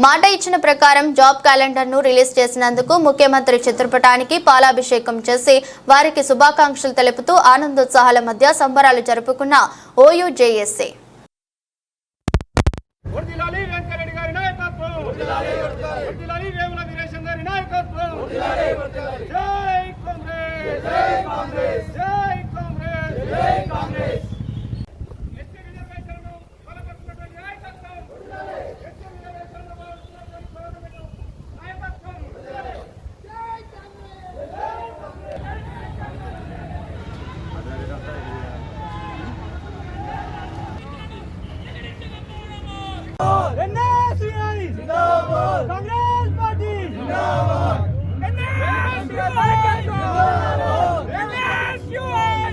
మాట ఇచ్చిన ప్రకారం జాబ్ క్యాలెండర్ ను రిలీజ్ చేసినందుకు ముఖ్యమంత్రి చిత్రపటానికి పాలాభిషేకం చేసి వారికి శుభాకాంక్షలు తెలుపుతూ ఆనందోత్సాహాల మధ్య సంబరాలు జరుపుకున్న ఓయూజేఎస్ఏ. कांग्रेस पार्टी जिंदाबाद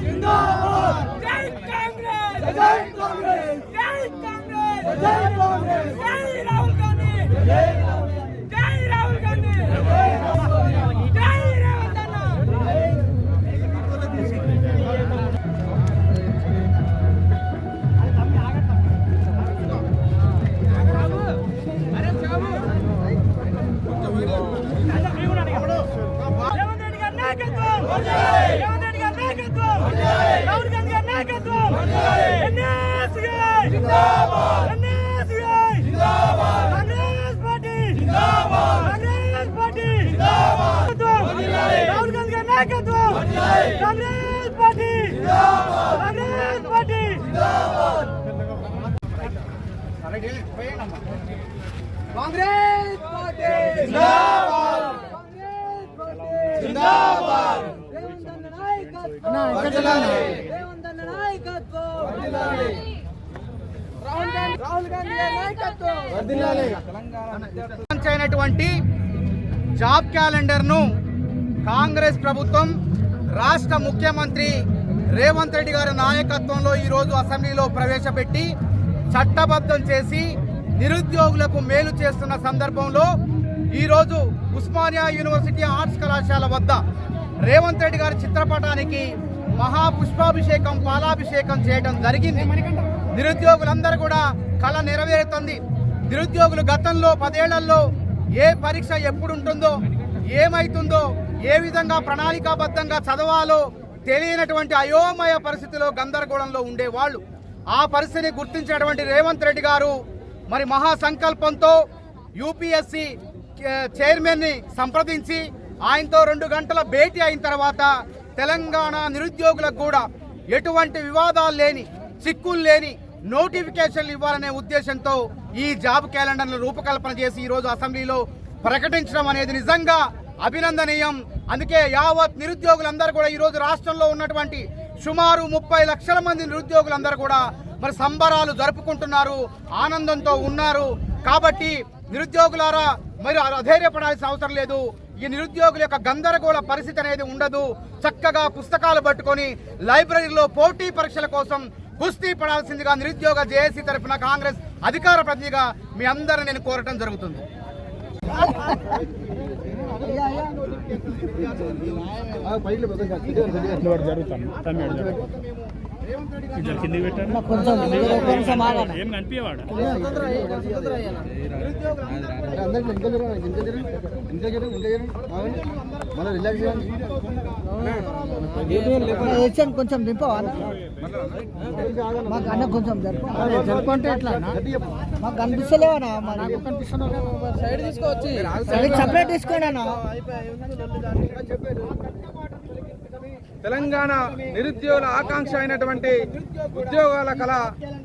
जिंदाबाद जय कांग्रेस जय कांग्रेस जय कांग्रेस जय कांग्रेस जय राहुल गांधी जय राहुल गांधी जय रेवंत अन्ना राहुल गांधी का नायकत्व जिंदाबाद जिंदाबाद कांग्रेस पार्टी जिंदाबाद कांग्रेस पार्टी जिंदाबाद राहुल गांधी का नायकत्व कांग्रेस पार्टी जिंदाबाद कांग्रेस पार्टी जिंदाबाद कांग्रेस पार्टी जिंदाबाद जिंदाबाद జాబ్ క్యాలెండర్ ను కాంగ్రెస్ ప్రభుత్వం రాష్ట్ర ముఖ్యమంత్రి రేవంత్ రెడ్డి గారి నాయకత్వంలో ఈ రోజు అసెంబ్లీలో ప్రవేశపెట్టి చట్టబద్ధం చేసి నిరుద్యోగులకు మేలు చేస్తున్న సందర్భంలో ఈ రోజు ఉస్మానియా యూనివర్సిటీ ఆర్ట్స్ కళాశాల వద్ద రేవంత్ రెడ్డి గారి చిత్రపటానికి మహాపుష్పాభిషేకం పాలాభిషేకం చేయడం జరిగింది. నిరుద్యోగులందరూ కూడా కళ నెరవేరుతుంది. నిరుద్యోగులు గతంలో 10 ఏళ్లలో ఏ పరీక్ష ఎప్పుడు ఉంటుందో, ఏమైతుందో, ఏ విధంగా ప్రణాళికాబద్ధంగా చదవాలో తెలియనటువంటి అయోమయ పరిస్థితిలో గందరగోళంలో ఉండేవాళ్ళు. ఆ పరిస్థితిని గుర్తించినటువంటి రేవంత్ రెడ్డి గారు మరి మహాసంకల్పంతో యూపీఎస్సీ చైర్మన్ ని సంప్రదించి ఆయనతో 2 గంటల భేటీ అయిన తర్వాత తెలంగాణ నిరుద్యోగులకు కూడా ఎటువంటి వివాదాలు లేని, చిక్కులు లేని నోటిఫికేషన్లు ఇవ్వాలనే ఉద్దేశంతో ఈ జాబ్ క్యాలెండర్ను రూపకల్పన చేసి ఈరోజు అసెంబ్లీలో ప్రకటించడం అనేది నిజంగా అభినందనీయం. అందుకే యావత్ నిరుద్యోగులందరూ కూడా ఈరోజు రాష్ట్రంలో ఉన్నటువంటి సుమారు 30 లక్షల మంది నిరుద్యోగులందరూ కూడా మరి సంబరాలు జరుపుకుంటున్నారు, ఆనందంతో ఉన్నారు. కాబట్టి నిరుద్యోగులారా మరి అధైర్యపడాల్సిన అవసరం లేదు. ఈ నిరుద్యోగుల యొక్క గందరగోళ పరిస్థితి అనేది ఉండదు. చక్కగా పుస్తకాలు పట్టుకొని లైబ్రరీలో పోటీ పరీక్షల కోసం కుస్తీ పడాల్సిందిగా నిరుద్యోగ జేఏసీ తరఫున కాంగ్రెస్ అధికార ప్రతినిధిగా మీ అందరిని నేను కోరటం జరుగుతుంది. ఏం కనిపించేవాడు కొంచెం నింపవా మాకు అన్న కొంచెం జరుపుకుంటే ఎట్లా మాకు కనిపిస్తలేవనా నాకు కనిపిస్తున్నా సైడ్ తీసుకోవచ్చు సపరేట్ తీసుకోండి అన్న. తెలంగాణ నిరుద్యోగుల ఆకాంక్ష అయినటువంటి ఉద్యోగాల కళ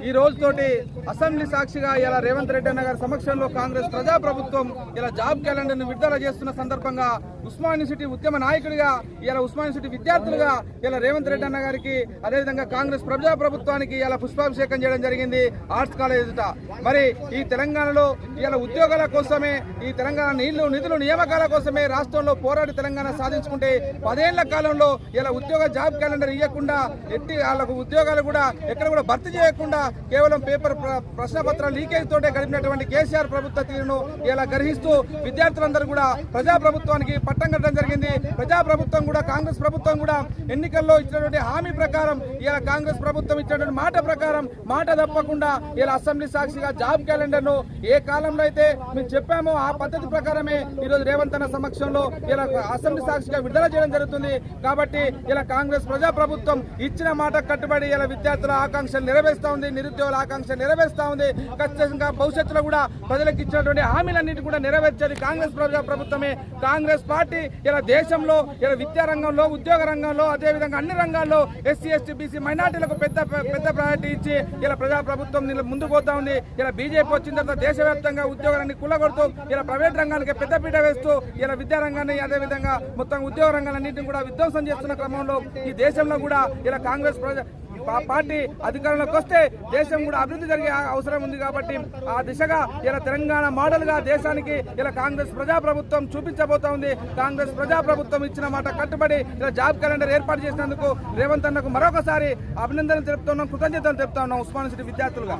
ఈ రోజుతోటి అసెంబ్లీ సాక్షిగా ఇలా రేవంత్ రెడ్డి అన్న గారి సమక్షంలో కాంగ్రెస్ ప్రజాప్రభుత్వం ఇలా జాబ్ క్యాలెండర్ ను విడుదల చేస్తున్న సందర్భంగా ఉస్మానియా యూనివర్సిటీ ఉద్యమ నాయకుడిగా ఇలా ఉస్మానియా యూనివర్సిటీ విద్యార్థులుగా ఇలా రేవంత్ రెడ్డి అన్న గారికి అదేవిధంగా కాంగ్రెస్ ప్రజాప్రభుత్వానికి ఇలా పుష్పాభిషేకం చేయడం జరిగింది ఆర్ట్స్ కాలేజ్ ఎదుట. మరి ఈ తెలంగాణలో ఇలా ఉద్యోగాల కోసమే, ఈ తెలంగాణ నిధులు నియామకాల కోసమే రాష్ట్రంలో పోరాడి తెలంగాణ సాధించుకుంటే 10 ఏళ్ల కాలంలో ఇలా ఉద్యోగ జాబ్ క్యాలెండర్ ఇవ్వకుండా ఎట్టి వాళ్ళకు ఉద్యోగాలు కూడా ఎక్కడ కూడా భర్తీ చేయకుండా కేవలం పేపర్ ప్రశ్నపత్ర లీకేజ్ తోటే గడిపినటువంటి కేసీఆర్ ప్రభుత్వ తీరును ఇలా గ్రహిస్తూ విద్యార్థులందరూ కూడా ప్రజాప్రభుత్వానికి పట్టం కట్టడం జరిగింది. ప్రజాప్రభుత్వం కూడా కాంగ్రెస్ ప్రభుత్వం కూడా ఎన్నికల్లో ఇచ్చినటువంటి హామీ ప్రకారం ఇలా కాంగ్రెస్ ప్రభుత్వం ఇచ్చినటువంటి మాట ప్రకారం మాట తప్పకుండా ఇలా అసెంబ్లీ సాక్షిగా జాబ్ క్యాలెండర్ ను ఏ కాలంలో అయితే మేము చెప్పామో ఆ పద్ధతి ప్రకారమే ఈరోజు రేవంత్ అన్న సమక్షంలో ఇలా అసెంబ్లీ సాక్షిగా విడుదల చేయడం జరుగుతుంది. కాబట్టి ఇలా కాంగ్రెస్ ప్రజాప్రభుత్వం ఇచ్చిన మాట కట్టుబడి ఇలా విద్యార్థుల ఆకాంక్షలు నెరవేరుస్తా ఉంది, నిరుద్యోగుల ఆకాంక్షలు నెరవేరుస్తా ఉంది. ఖచ్చితంగా భవిష్యత్తులో కూడా ప్రజలకు ఇచ్చినటువంటి హామీలన్నింటి కూడా నెరవేర్చేది కాంగ్రెస్ ప్రజాప్రభుత్వమే. కాంగ్రెస్ పార్టీ ఇలా దేశంలో ఇలా విద్యారంగంలో, ఉద్యోగ రంగంలో, అదేవిధంగా అన్ని రంగాల్లో ఎస్సీ ఎస్టీ బీసీ మైనార్టీలకు పెద్ద ప్రయారిటీ ఇచ్చి ఇలా ప్రజాప్రభుత్వం ముందుకు పోతా ఉంది. ఇలా బీజేపీ వచ్చిన తర్వాత దేశవ్యాప్తంగా ఉద్యోగాన్ని కుల్లగొడుతూ ఇలా ప్రైవేట్ రంగానికి పెద్దపీట వేస్తూ ఇలా విద్యారంగాన్ని అదేవిధంగా మొత్తం ఉద్యోగ రంగాలన్నింటినీ కూడా విధ్వంసం చేస్తున్న క్రమంలో ఈ దేశంలో కూడా ఇలా కాంగ్రెస్ పార్టీ అధికారంలోకి వస్తే దేశం కూడా అభివృద్ధి జరిగే అవసరం ఉంది. కాబట్టి ఆ దిశగా ఇలా తెలంగాణ మోడల్ గా దేశానికి ఇలా కాంగ్రెస్ ప్రజాప్రభుత్వం చూపించబోతా ఉంది. కాంగ్రెస్ ప్రజాప్రభుత్వం ఇచ్చిన మాట కట్టుబడి ఇలా జాబ్ క్యాలెండర్ ఏర్పాటు చేసినందుకు రేవంత్ అన్నకు మరొకసారి అభినందనలు తెలుపుతున్నాం, కృతజ్ఞతలు తెలుపుతా ఉన్నాం ఉస్మానియా యూనివర్సిటీ విద్యార్థులుగా.